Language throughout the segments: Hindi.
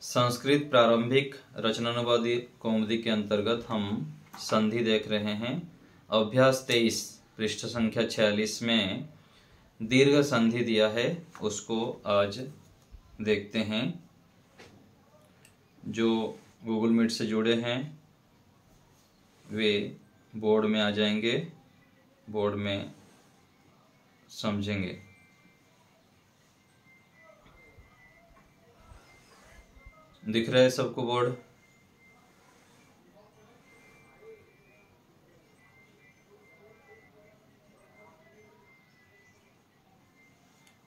संस्कृत प्रारंभिक रचनानुवादी कौमुदी के अंतर्गत हम संधि देख रहे हैं। अभ्यास 23 पृष्ठ संख्या 46 में दीर्घ संधि दिया है, उसको आज देखते हैं। जो गूगल मीट से जुड़े हैं वे बोर्ड में आ जाएंगे, बोर्ड में समझेंगे। दिख रहा है सबको बोर्ड?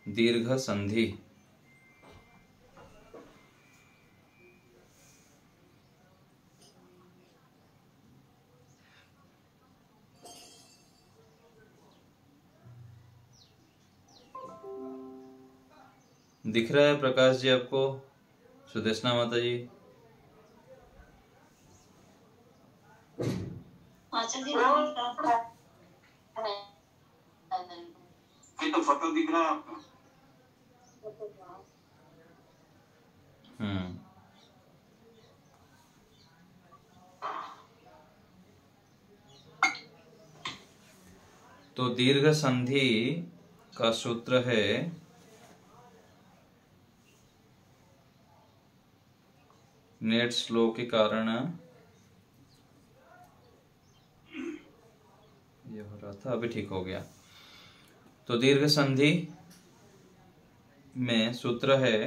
दीर्घ संधि। दिख रहा है प्रकाश जी आपको? सुदेशना माता जी? ये तो फोटो दिख रहा है आपका। तो दीर्घ संधि का सूत्र है नेट स्लो के कारण ये हो रहा था, अभी ठीक हो गया। तो दीर्घ संधि में सूत्र है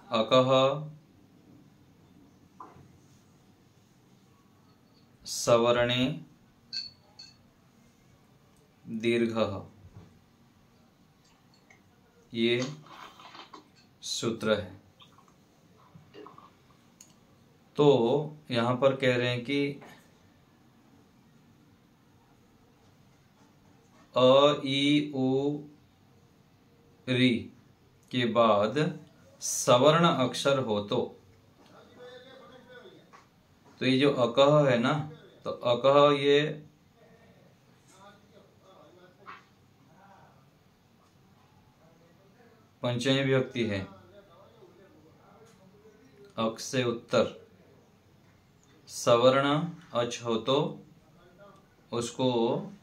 अकः सवर्णे दीर्घः, ये सूत्र है। तो यहां पर कह रहे हैं कि अ ई उ री के बाद सवर्ण अक्षर हो तो ये जो अकह है ना, तो अकह ये पंचमी विभक्ति है। अक से उत्तर सवर्ण अच हो तो उसको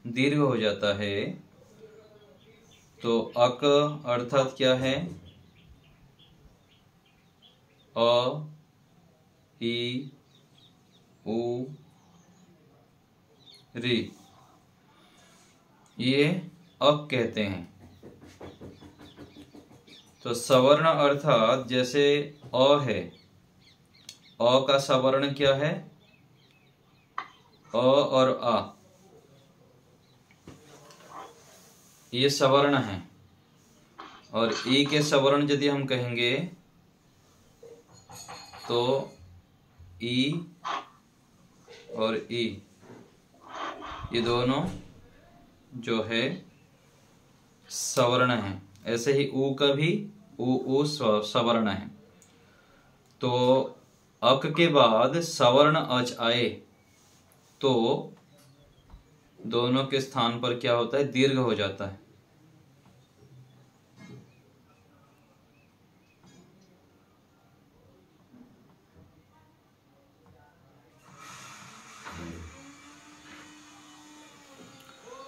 दीर्घ हो जाता है। तो अक अर्थात क्या है? अ ई उ री, ये अक कहते हैं। तो सवर्ण अर्थात जैसे अ है, अ का सवर्ण क्या है? अ और आ, ये सवर्ण है। और ई के सवर्ण यदि हम कहेंगे तो ई और ई, ये दोनों जो है सवर्ण है। ऐसे ही ऊ का भी ऊ सवर्ण है। तो अक के बाद सवर्ण अच आए तो दोनों के स्थान पर क्या होता है? दीर्घ हो जाता है।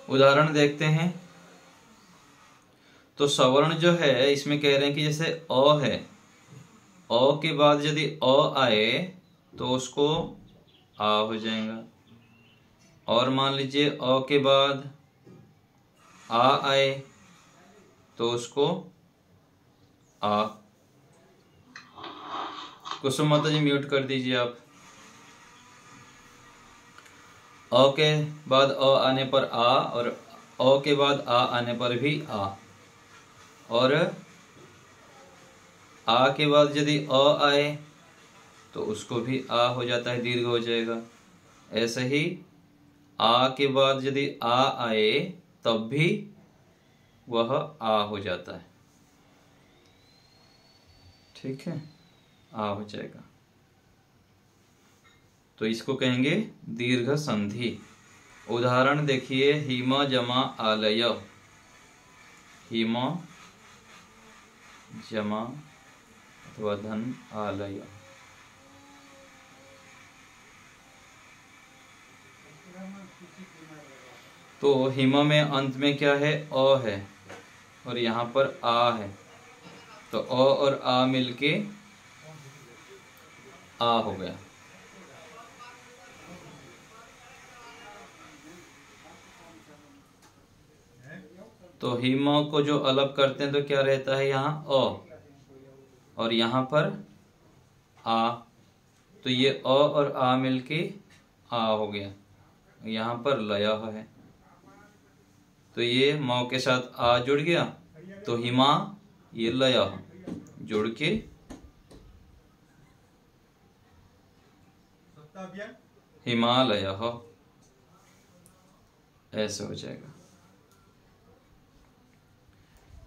उदाहरण देखते हैं। तो सवर्ण जो है इसमें कह रहे हैं कि जैसे अ है, अ के बाद यदि अ आए तो उसको आ हो जाएगा। और मान लीजिए अ के बाद आ आए तो उसको आ। कुसुम माता जी म्यूट कर दीजिए आप। अ के बाद अ आने पर आ, और अ के बाद आ आने पर भी आ, और आ के बाद यदि अ आए तो उसको भी आ हो जाता है, दीर्घ हो जाएगा। ऐसे ही आ के बाद यदि आ आए तब भी वह आ हो जाता है। ठीक है, आ हो जाएगा। तो इसको कहेंगे दीर्घ संधि। उदाहरण देखिए, हिम जमा आलय, हिम जमा अथवा धन आलय। तो हिम में अंत में क्या है, अ है और यहाँ पर आ है, तो अ और आ मिलके आ हो गया। तो हिम को जो अलग करते हैं तो क्या रहता है, यहाँ अ और यहाँ पर आ, तो ये अ और आ मिलके आ हो गया। यहाँ पर लय है, तो ये म के साथ आ जुड़ गया, तो हिमा, ये लय जुड़ के हिमालय, ऐसे हो जाएगा।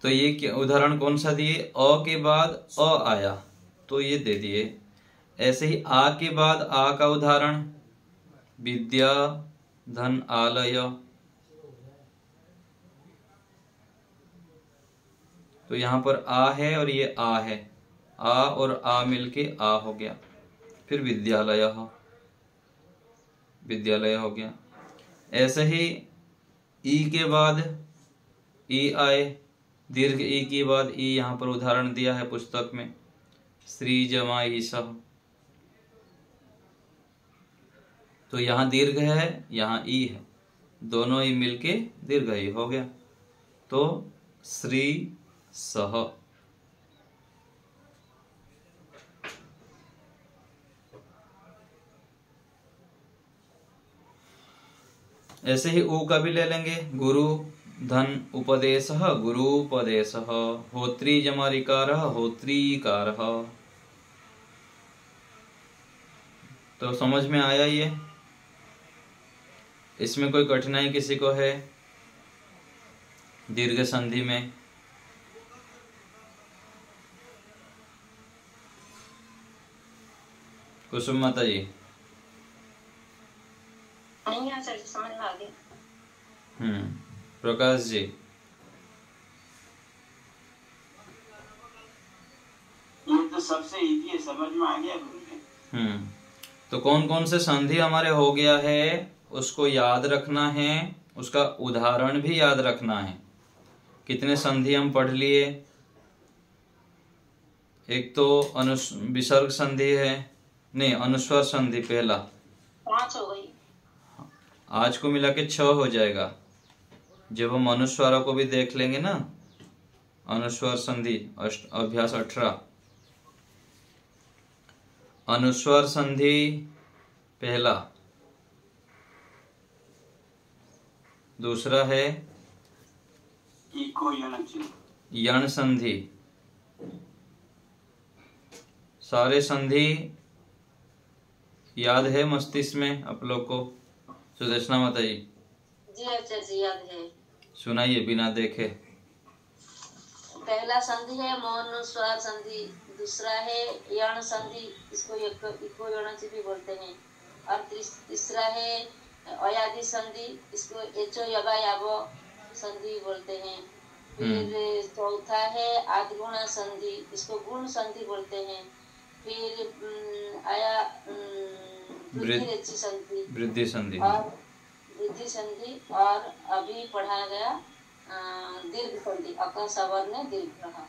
तो ये क्या उदाहरण कौन सा दिए, अ के बाद अ आया तो ये दे दिए। ऐसे ही आ के बाद आ का उदाहरण विद्या धन आलय, तो यहाँ पर आ है और ये आ है, आ और आ मिलके आ हो गया। फिर विद्यालय, विद्यालय हो गया। ऐसे ही ई के बाद ई आए, दीर्घ ई के बाद ई, यहाँ पर उदाहरण दिया है पुस्तक में, श्री जमा ईसह, तो यहाँ दीर्घ है यहाँ ई है, दोनों ई मिलके दीर्घ ई हो गया, तो श्री सह। ऐसे ही ऊ का भी ले लेंगे, गुरु धन उपदेश, गुरु उपदेश, होत्री जमा ऋकार होत्रीकार। तो समझ में आया ये, इसमें कोई कठिनाई किसी को है दीर्घ संधि में? कुसुम माता जी? नहीं सर, समझ में आ गया। प्रकाश जी? ये तो सबसे इजी है, समझ में आ गया मुझे। तो कौन कौन से संधि हमारे हो गया है उसको याद रखना है, उसका उदाहरण भी याद रखना है। कितने संधि हम पढ़ लिए? एक तो विसर्ग संधि है, नहीं अनुस्वर संधि पहला, 5 हो गई। आज को मिला के 6 हो जाएगा। जब हम अनुस्वारों को भी देख लेंगे ना, अनुस्वर संधि अभ्यास 18, अनुस्वर संधि पहला, दूसरा है यण संधि। सारे संधि याद है मस्तिष्क में आप लोग को? सुदेशना माता जी? जी अच्छा जी, याद है। सुनाइए बिना देखे। पहला संधि है मौनुस्वार संधि, दूसरा है यण संधि, इसको इको यण भी बोलते हैं, और तीसरा है अयादि संधि, इसको एचो यगा याबो संधि बोलते हैं। फिर चौथा है आद्गुण संधि, इसको गुण संधि बोलते हैं। फिर आया वृद्धि संधि और वृद्धि संधि, और अभी पढ़ा गया दीर्घ संधि, अकर सवर्ण दीर्घ रहा।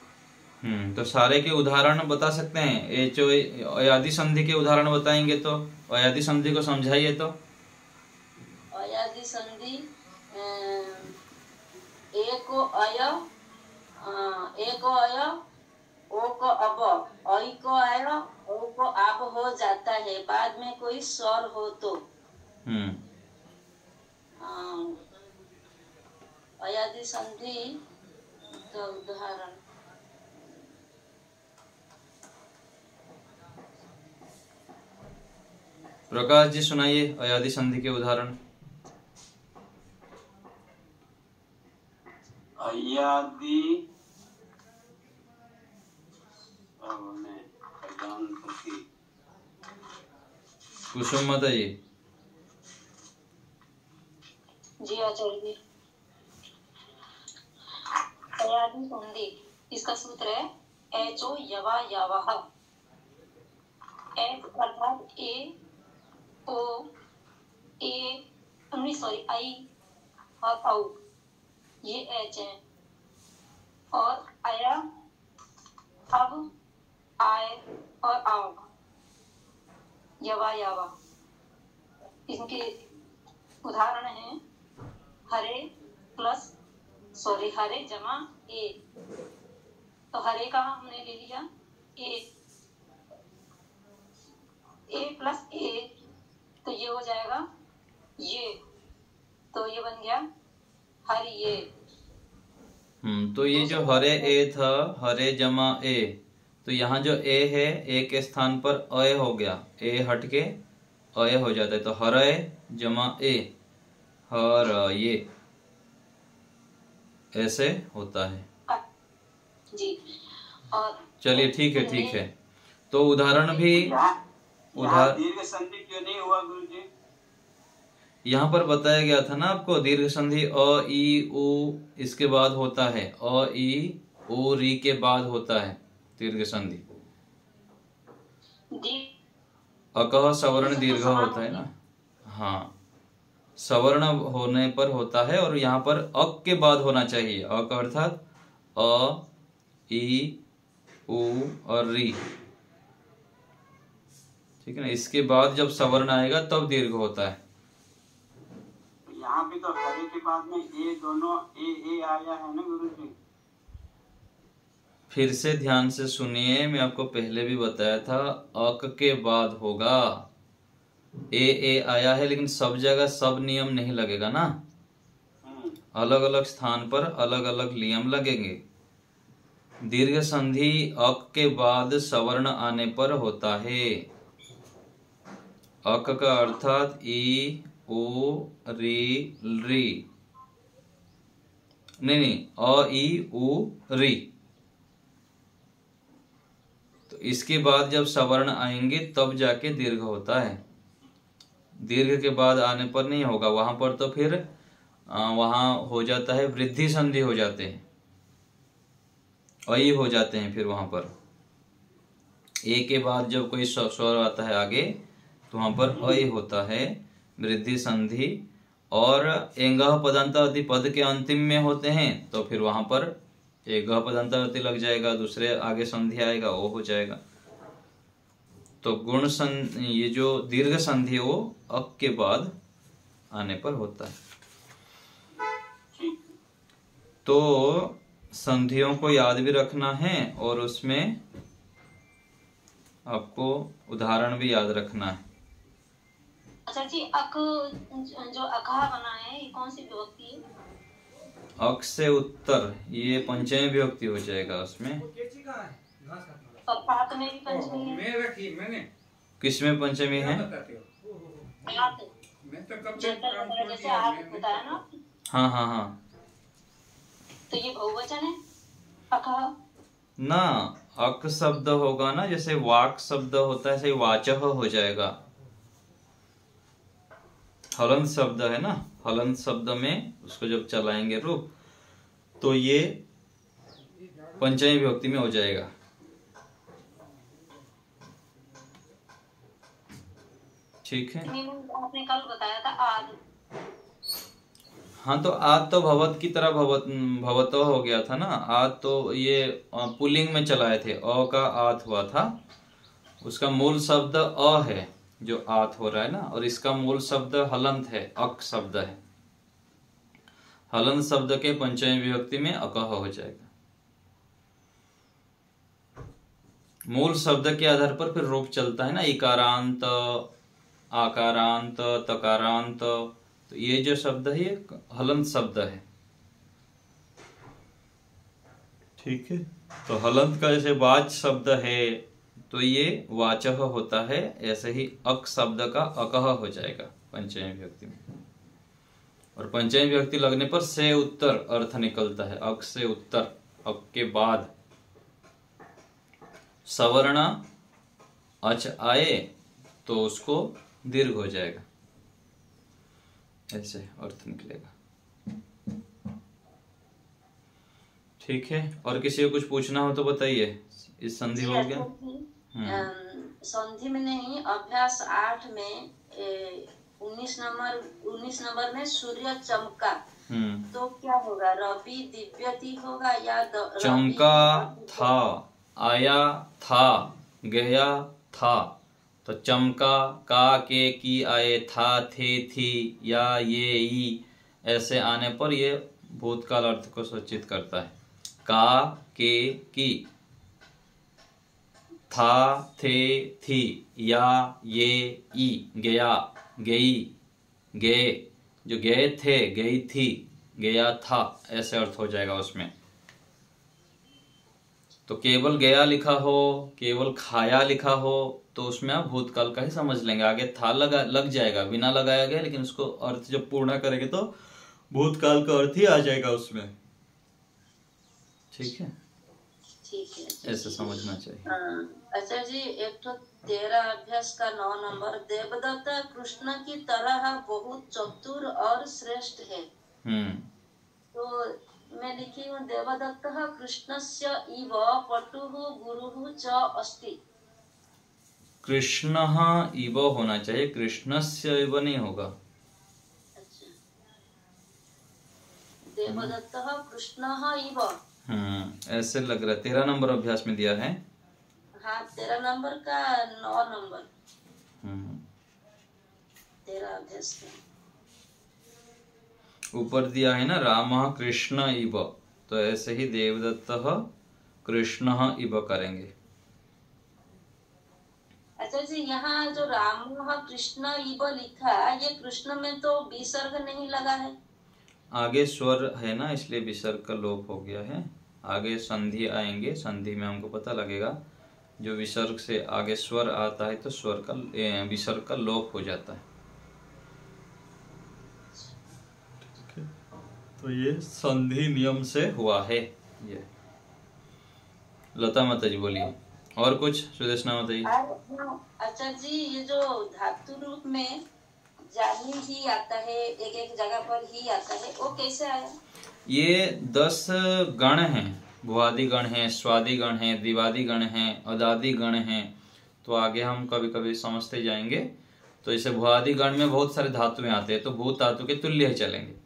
तो सारे के उदाहरण बता सकते हैं? ये जो अयादि संधि के उदाहरण बताएंगे तो अयादि संधि को समझाइए। तो अयादि संधि एको अय, ओ को अब, ऐ को आय, ओ को आप हो जाता है, बाद में कोई स्वर हो तो। अयादि संधि का उदाहरण प्रकाश जी सुनाइए अयादि संधि के उदाहरण। अयादि कुसुम माता जी? जी आचार्य जी। अयादि संधि, इसका सूत्र है एचो यवा यावह, एच अर्थात ए ओ ए सॉरी आई और औ, ये एच है। और आया, अब, आए और आओ, यवा यावा। इनके उदाहरण हैं हरे प्लस हरे जमा ए। तो हरे का हमने ले लिया ए प्लस ए, तो ये हो जाएगा ये, तो ये बन गया हर ये। तो ये जो हरे ए था, हरे जमा ए, तो यहाँ जो ए है, ए के स्थान पर अय हो गया, ए हट के अय हो जाता है, तो हरे जमा ए, हर ये, ऐसे होता है जी। और चलिए ठीक है। तो उदाहरण भी दीर्घ संधि क्यों नहीं हुआ गुरुजी? यहाँ पर बताया गया था ना आपको, दीर्घ संधि अ ई उ इसके बाद होता है, अ ई उ री के बाद होता है दीर्घ संधि। अकह सवर्ण दीर्घ होता है ना, हाँ, सवर्ण होने पर होता है, और यहाँ पर अक के बाद होना चाहिए, अक अर्थात अ ई उ और री, ठीक है ना। इसके बाद जब सवर्ण आएगा तब दीर्घ होता है। यहाँ पे तो हरे के बाद में ए दोनों ए आया है ना गुरुजी। फिर से ध्यान से सुनिए, मैं आपको पहले भी बताया था, अक के बाद होगा, ए आया है, लेकिन सब जगह सब नियम नहीं लगेगा ना, अलग अलग स्थान पर अलग अलग नियम लगेंगे। दीर्घ संधि अक के बाद सवर्ण आने पर होता है। अक का अर्थात ई ओ री री, नहीं अ ई उ री, तो इसके बाद जब सवर्ण आएंगे तब जाके दीर्घ होता है। दीर्घ के बाद आने पर नहीं होगा, वहां पर तो फिर वहां हो जाता है वृद्धि संधि हो जाते हैं, अई हो जाते हैं, फिर वहां पर ए के बाद जब कोई स्वर आता है आगे तो वहां पर अय होता है, वृद्धि संधि। और एंगह पदांतावती पद के अंतिम में होते हैं तो फिर वहां पर एक पदांतावती लग जाएगा, दूसरे आगे संधि आएगा, वो हो जाएगा। तो गुण ये जो दीर्घ संधि वो अक के बाद आने पर होता है। तो संधियों को याद भी रखना है और उसमें आपको उदाहरण भी याद रखना है। अच्छा जी, अक जो अकहा बना है ये कौन सी विभक्ति है? अक से उत्तर, ये पंचमी विभक्ति हो जाएगा उसमें। और पात में भी पंचमी है। किसमें पंचमी है? जैसे आठ बताया ना। हाँ, तो ये बहुवचन है अकहा ना। अक शब्द होगा ना, जैसे वाक शब्द होता है, ऐसे वाचः हो जाएगा। हलंत शब्द है ना, हलंत शब्द में उसको जब चलाएंगे रूप तो ये पंचमी विभक्ति में हो जाएगा। ठीक है, आपने कल बताया था आद। हाँ, तो आद तो भवत की तरह भवतो हो गया था ना। आद तो ये पुल्लिंग में चलाए थे, अ का आत हुआ था, उसका मूल शब्द अ है जो आत हो रहा है ना, और इसका मूल शब्द हलंत है, अक शब्द है। हलंत शब्द के पंचमी विभक्ति में अकह हो जाएगा। मूल शब्द के आधार पर फिर रूप चलता है ना, इकारांत, आकारांत, तकारांत, तो ये जो शब्द है ये हलंत शब्द है। ठीक है, तो हलंत का जैसे वाच शब्द है तो ये वाचः होता है, ऐसे ही अक शब्द का अकह हो जाएगा पंचमी विभक्ति में। और पंचमी विभक्ति लगने पर से उत्तर अर्थ निकलता है, अक से उत्तर, अक के बाद सवर्ण अच आए तो उसको दीर्घ हो जाएगा, ऐसे अर्थ निकलेगा। ठीक है, और किसी को कुछ पूछना हो तो बताइए। इस संधि हो गया। संधि में नहीं, अभ्यास 8 में 19 नंबर में सूर्य चमका, तो क्या होगा? रवि दिव्यति होगा या चमका था, आया था, गया था। तो चमका, का, के, की आए, था, थे, थी या ये, ई ऐसे आने पर ये भूतकाल अर्थ को सूचित करता है। का, के, की, था, थे, थी या ये, ई, गया, गई, गए, जो गए थे, गई थी, गया था, ऐसे अर्थ हो जाएगा उसमें। तो केवल गया लिखा हो, केवल खाया लिखा हो, तो उसमें आप भूतकाल का ही समझ लेंगे। आगे था लग जाएगा बिना लगाया गया, लेकिन उसको अर्थ जब पूर्ण करेंगे तो भूतकाल का अर्थ ही आ जाएगा उसमें। ठीक है, ठीक है, ऐसे समझना चाहिए। अच्छा जी, एक तो 13 अभ्यास का 9 नंबर, देवदत्त कृष्ण की तरह बहुत चतुर और श्रेष्ठ है। तो मैं लिखी हूँ, देवदत्त कृष्णस्य इव पटुः गुरुः च अस्ति। कृष्ण इव होना चाहिए, कृष्णस्य इव नहीं होगा। अच्छा, देवदत्त कृष्ण इव, ऐसे लग रहा है। 13 नंबर अभ्यास में दिया है। हाँ, 13 नंबर का 9 नंबर 13 अभ्यास का ऊपर दिया है ना, राम कृष्ण इव, तो ऐसे ही देवदत्त कृष्ण इव करेंगे। अच्छा जी, यहाँ जो राम कृष्ण इव लिखा, ये कृष्ण में तो विसर्ग नहीं लगा है। आगे स्वर है ना, इसलिए विसर्ग का लोप हो गया है। आगे संधि आएंगे, संधि में हमको पता लगेगा। जो विसर्ग से आगे स्वर आता है तो स्वर का विसर्ग का लोप हो जाता है। तो ये संधि नियम से हुआ है ये। लता माता जी बोलिए, और कुछ सुदेशना माता जी। अच्छा जी, ये जो धातु रूप में जानी ही आता है, एक एक जगह पर ही आता है, वो कैसे आया? ये 10 गण हैं, भुआदि गण हैं, स्वादि गण हैं, दिवादि गण हैं, अदादि गण हैं। तो आगे हम कभी कभी समझते जाएंगे। तो इसे भुआदि गण में बहुत सारे धातुएं आते हैं, तो भूत धातु के तुल्य ही चलेंगे।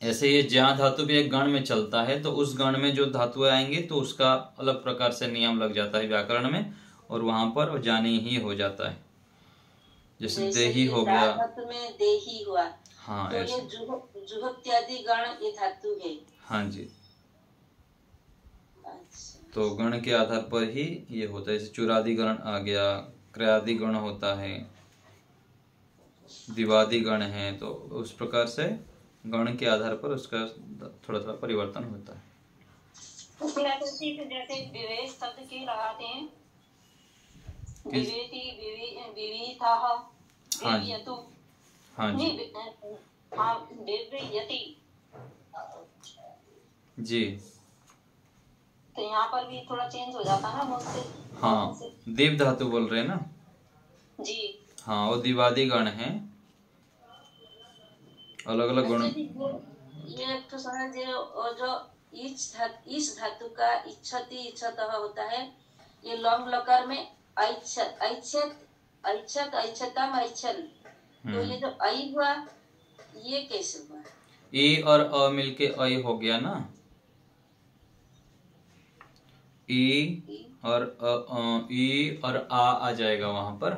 ऐसे ये ज्या धातु भी एक गण में चलता है, तो उस गण में जो धातुएं आएंगे तो उसका अलग प्रकार से नियम लग जाता है व्याकरण में, और वहां पर जानी ही हो जाता है। जैसे देही हो गया, में देही हुआ। हाँ, तो ये जुहत्यादि गण ये धातु है। हाँ जी। अच्छा। तो गण के आधार पर ही ये होता है। जैसे चुरादि गण आ गया, क्रयादि गण होता है, दिवादि गण है, तो उस प्रकार से गण के आधार पर उसका थोड़ा थोड़ा परिवर्तन होता है। जैसे विवेक शब्द के लगाते हैं, विवेति, विविधः, विवियतु, हाँ जी, विवियति जी। तो यहाँ पर भी थोड़ा चेंज हो जाता है ना से। हाँ, देव धातु बोल रहे हैं ना जी। हाँ, वो दिवादी गण है, अलग अलग गुण। ये तो समझिए, जो इस धातु का इच्छति इच्छतः होता है, ये लॉन्ग लकार में ऐच्छत ऐच्छत ऐच्छतम ऐच्छन, तो ये जो ऐ हुआ, ये कैसे हुआ? ई और अ मिलके ऐ हो गया ना। ई और आ जाएगा वहां पर,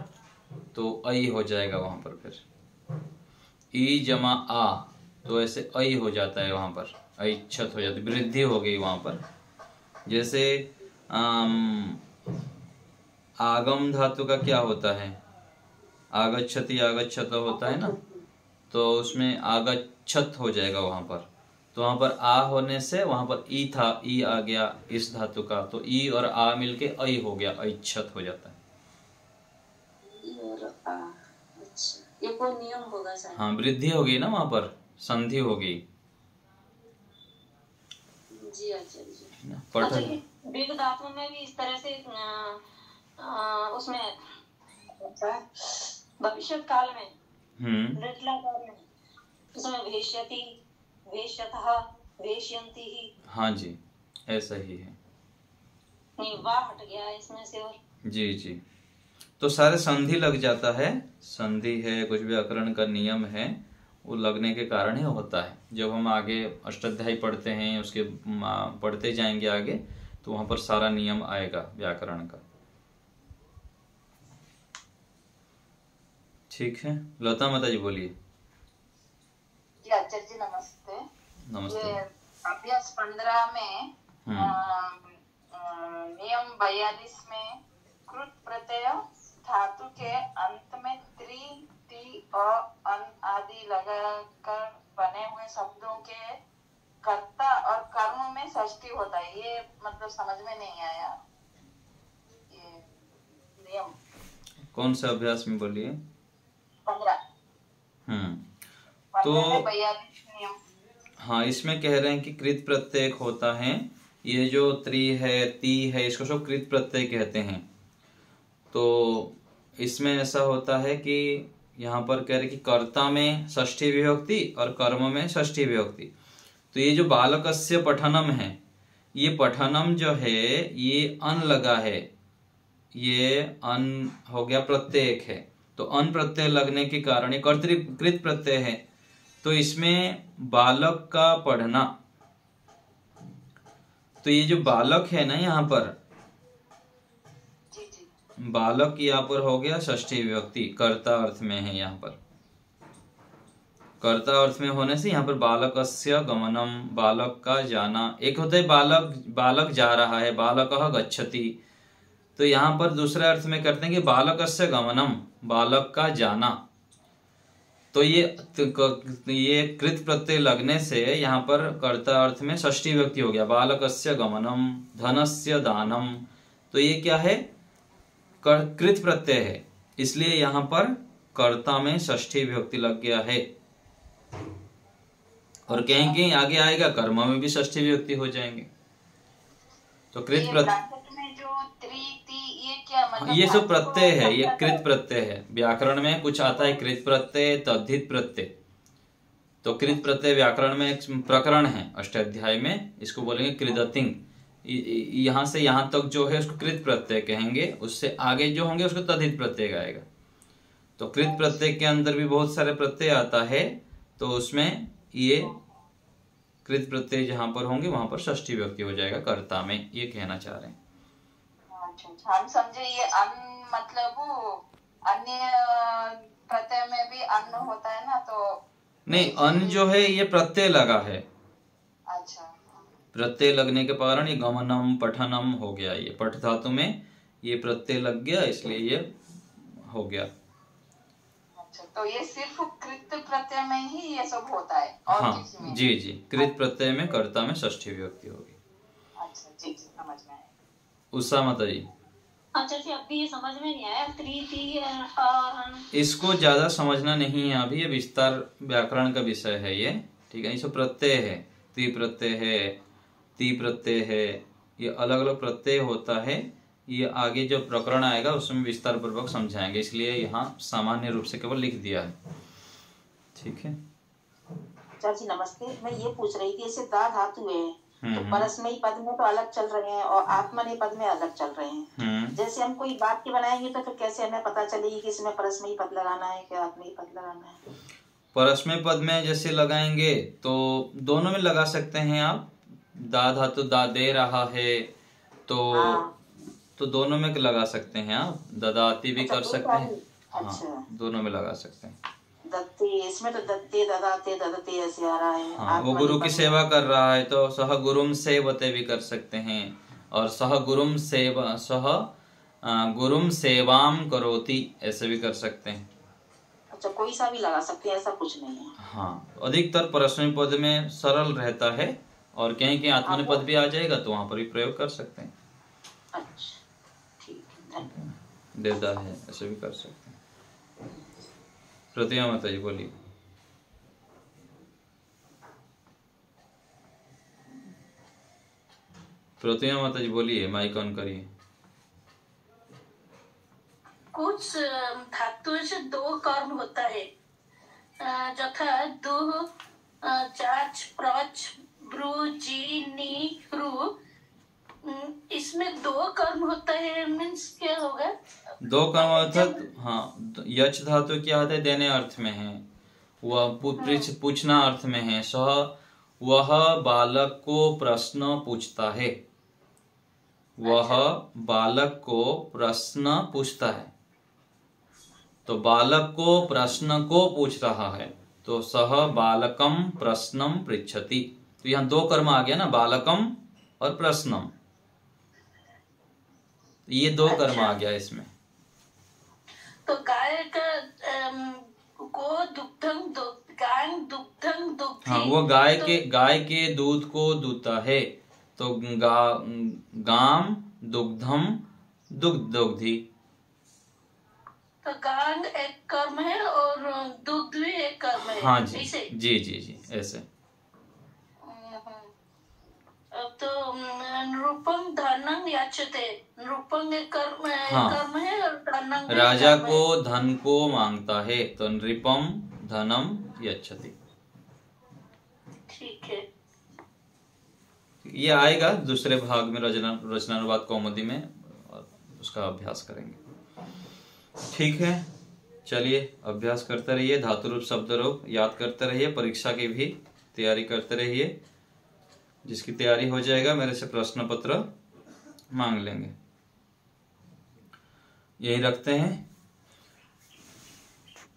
तो ऐ हो जाएगा वहां पर। फिर ई जमा आ, तो ऐसे ऐ हो जाता है वहां पर, ऐच्छत हो जाती, वृद्धि हो गई वहां पर। जैसे आगम धातु का क्या होता है, आगच्छति आगच्छत होता है ना, तो उसमें आगच्छत हो जाएगा वहां पर। तो वहां पर आ होने से वहां पर ई था, ई आ गया इस धातु का, तो ई और आ मिलके ऐ हो गया, ऐच्छत हो जाता है। अच्छा, ये कोई नियम होगा शायद। हाँ, वृद्धि हो गई ना वहां पर, संधि हो गई जी। अच्छा जी। पठन वेद धातु में भी इस तरह से उसमें भविष्य काल में, काल में उसमें भविष्यति, भविष्यतः, वेश्यंती ही। हाँ जी, ऐसा ही है। नहीं, वाह हट गया इसमें से। और जी जी, तो सारे संधि लग जाता है, संधि है, कुछ व्याकरण का नियम है, वो लगने के कारण ही होता है। जब हम आगे अष्टाध्यायी पढ़ते हैं, उसके पढ़ते जाएंगे आगे, तो वहां पर सारा नियम आएगा व्याकरण का। ठीक है, लता माता जी बोलिए। जी आचार्य जी नमस्ते। नमस्ते। ये अभ्यास 15 में नियम 42 में कृत प्रत्यय धातु के अंत में त्रि, ति, अ, अन आदि लगाकर बने हुए शब्दों के कर्ता और कर्म में षष्ठी होता है। ये मतलब समझ में नहीं आया ये नियम। कौन सा अभ्यास में बोलिए? 15 तो 42 नियम। हाँ, इसमें कह रहे हैं कि कृत प्रत्यय होता है। ये जो त्रि है, ती है, इसको सब कृत प्रत्यय कहते हैं। तो इसमें ऐसा होता है कि यहाँ पर कह रहे कि कर्ता में षष्ठी विभक्ति और कर्म में षष्ठी विभक्ति। तो ये जो बालकस्य पठनम है, ये पठनम जो है ये अन लगा है, ये अन हो गया, प्रत्यय है। तो अन प्रत्यय लगने के कारण ये कर्तृकृत प्रत्यय है। तो इसमें बालक का पढ़ना, तो ये जो बालक है ना, यहाँ पर बालक यहाँ पर हो गया षष्ठी विभक्ति, कर्ता अर्थ में है। यहाँ पर कर्ता अर्थ में होने से यहाँ पर बालकस्य गमनम, बालक का जाना। एक होता है बालक जा रहा है, बालकः गच्छति। तो यहाँ पर दूसरे अर्थ में करते हैं कि बालकस्य गमनम, बालक का जाना। तो ये कृत प्रत्यय लगने से यहाँ पर कर्ता अर्थ में षष्ठी विभक्ति हो गया, बालकस्य गमनम, धनस्य दानम। तो ये क्या है? कृत प्रत्यय है, इसलिए यहाँ पर कर्ता में षष्ठी विभक्ति लग गया है। और कहीं कहीं आगे आएगा कर्म में भी षष्ठी विभक्ति हो जाएंगे। तो कृत प्रत्यय में जो ये क्या मतलब? ये सब प्रत्यय है, ये कृत प्रत्यय है। व्याकरण में कुछ आता है कृत प्रत्यय, तद्धित प्रत्यय। तो कृत प्रत्यय व्याकरण में एक प्रकरण है अष्टाध्याय में, इसको बोलेंगे कृदतिंग। यहाँ से यहाँ तक जो है उसको कृत प्रत्यय कहेंगे, उससे आगे जो होंगे उसको तद्धित प्रत्यय आएगा। तो कृत प्रत्यय के अंदर भी बहुत सारे प्रत्यय आता है, तो उसमें ये कृत प्रत्यय जहां पर होंगे वहां पर षष्ठी विभक्ति हो जाएगा कर्ता में, ये कहना चाह रहे हैं। अच्छा, हम समझे ये अन्न मतलब अन्य प्रत्यय में भी अन्न होता है ना, तो नहीं, अन्न जो है ये प्रत्यय लगा है। अच्छा, प्रत्यय लगने के कारण ये गमनम पठनम हो गया। ये पठ धातु में ये प्रत्यय लग गया, इसलिए ये हो गया। अच्छा, तो ये सिर्फ कृत प्रत्यय में ही ये सब होता है और हाँ, किसी में? जी जी, कृत प्रत्यय में कर्ता में षष्ठी विभक्ति होगी। अच्छा जी, समझ में आया। उषा माता जी। अच्छा जी, अभी ये समझ में नहीं आया त्रि और इसको ज्यादा समझना नहीं है अभी, ये विस्तार व्याकरण का विषय है ये। ठीक है, इसमें प्रत्यय है, ति प्रत्यय है, ती प्रत्यय है, ये अलग अलग प्रत्यय होता है। ये आगे जो प्रकरण आएगा उसमें विस्तार पूर्वक समझाएंगे, इसलिए यहाँ सामान्य रूप से केवल लिख दिया है। ठीक है चाची नमस्ते। मैं ये पूछ रही थी, ऐसे दा धातु है तो परस्मयी पद में तो अलग चल रहे हैं और आत्मनेपदी पद में अलग चल रहे हैं। जैसे हम कोई वाक्य बनाएंगे तो फिर कैसे हमें पता चलेगी कि इसमें परस्मयी पद लगाना है कि आत्मनेपदी पद लगाना है? परस्मय पद में जैसे लगाएंगे तो दोनों में लगा सकते हैं आप। दा धातु दा दे रहा है तो दोनों में लगा सकते हैं आप। ददाती भी कर सकते हैं। हाँ, दोनों में लगा सकते हैं। दत्ते, इसमें तो दत्ते ददाते ददते ऐसे आ रहा है। हाँ, वो गुरु की सेवा कर रहा है तो सह गुरुम सेवते भी कर सकते हैं, और सह गुरुम सेवाम करोति ऐसे भी कर सकते हैं। अच्छा, कोई सा भी लगा सकते हैं, ऐसा कुछ नहीं है। हाँ, अधिकतर परस्मय पद में सरल रहता है, और कहीं कहीं आत्मनेपदी पद भी आ जाएगा तो वहां पर भी प्रयोग कर सकते हैं। अच्छा, ठीक है, धन्यवाद। देता है ऐसे भी कर सकते हैं। प्रतिमा माता जी बोलिए। प्रतिमा माता जी बोलिए, माइक ऑन करिए। कुछ धातुओं से दो कर्म होता है, यथा दुह, चाच, प्रच, ह्रू जी नी ह्रू, इसमें 2 कर्म होता है, मीन्स क्या होगा? 2 कर्म अर्थात, हाँ, यच धातु क्या होता है? देने अर्थ में है, वह पूछना अर्थ में है। सह, वह बालक को प्रश्न पूछता है, वह बालक को प्रश्न पूछता है, तो बालक को प्रश्न को पूछ रहा है, तो सह बालकम प्रश्नम पृच्छति। तो यहाँ 2 कर्म आ गया ना, बालकम और प्रश्नम, ये 2 कर्म आ गया इसमें। तो गाय का को दुग्धम दुग्धम दुग्धी, हाँ, वो गाय के दूध को दूता है, तो गाम दुग्धम दुग्धोग्धी। तो गांग एक कर्म है और दुग्ध भी एक कर्म है। हाँ जी, ऐसे? जी ऐसे। अब तो नृपम धनम याचते, नृपम एक कर्म हाँ, कर्म है और धनम राजा को धन को मांगता है, तो नृपम धनम यच्छति। ठीक है, ये आएगा दूसरे भाग में, रचनानुवाद कौमुदी में, और उसका अभ्यास करेंगे। ठीक है, चलिए अभ्यास करते रहिए, धातु रूप शब्द रूप याद करते रहिए, परीक्षा की भी तैयारी करते रहिए। जिसकी तैयारी हो जाएगा मेरे से प्रश्न पत्र मांग लेंगे। यही रखते हैं।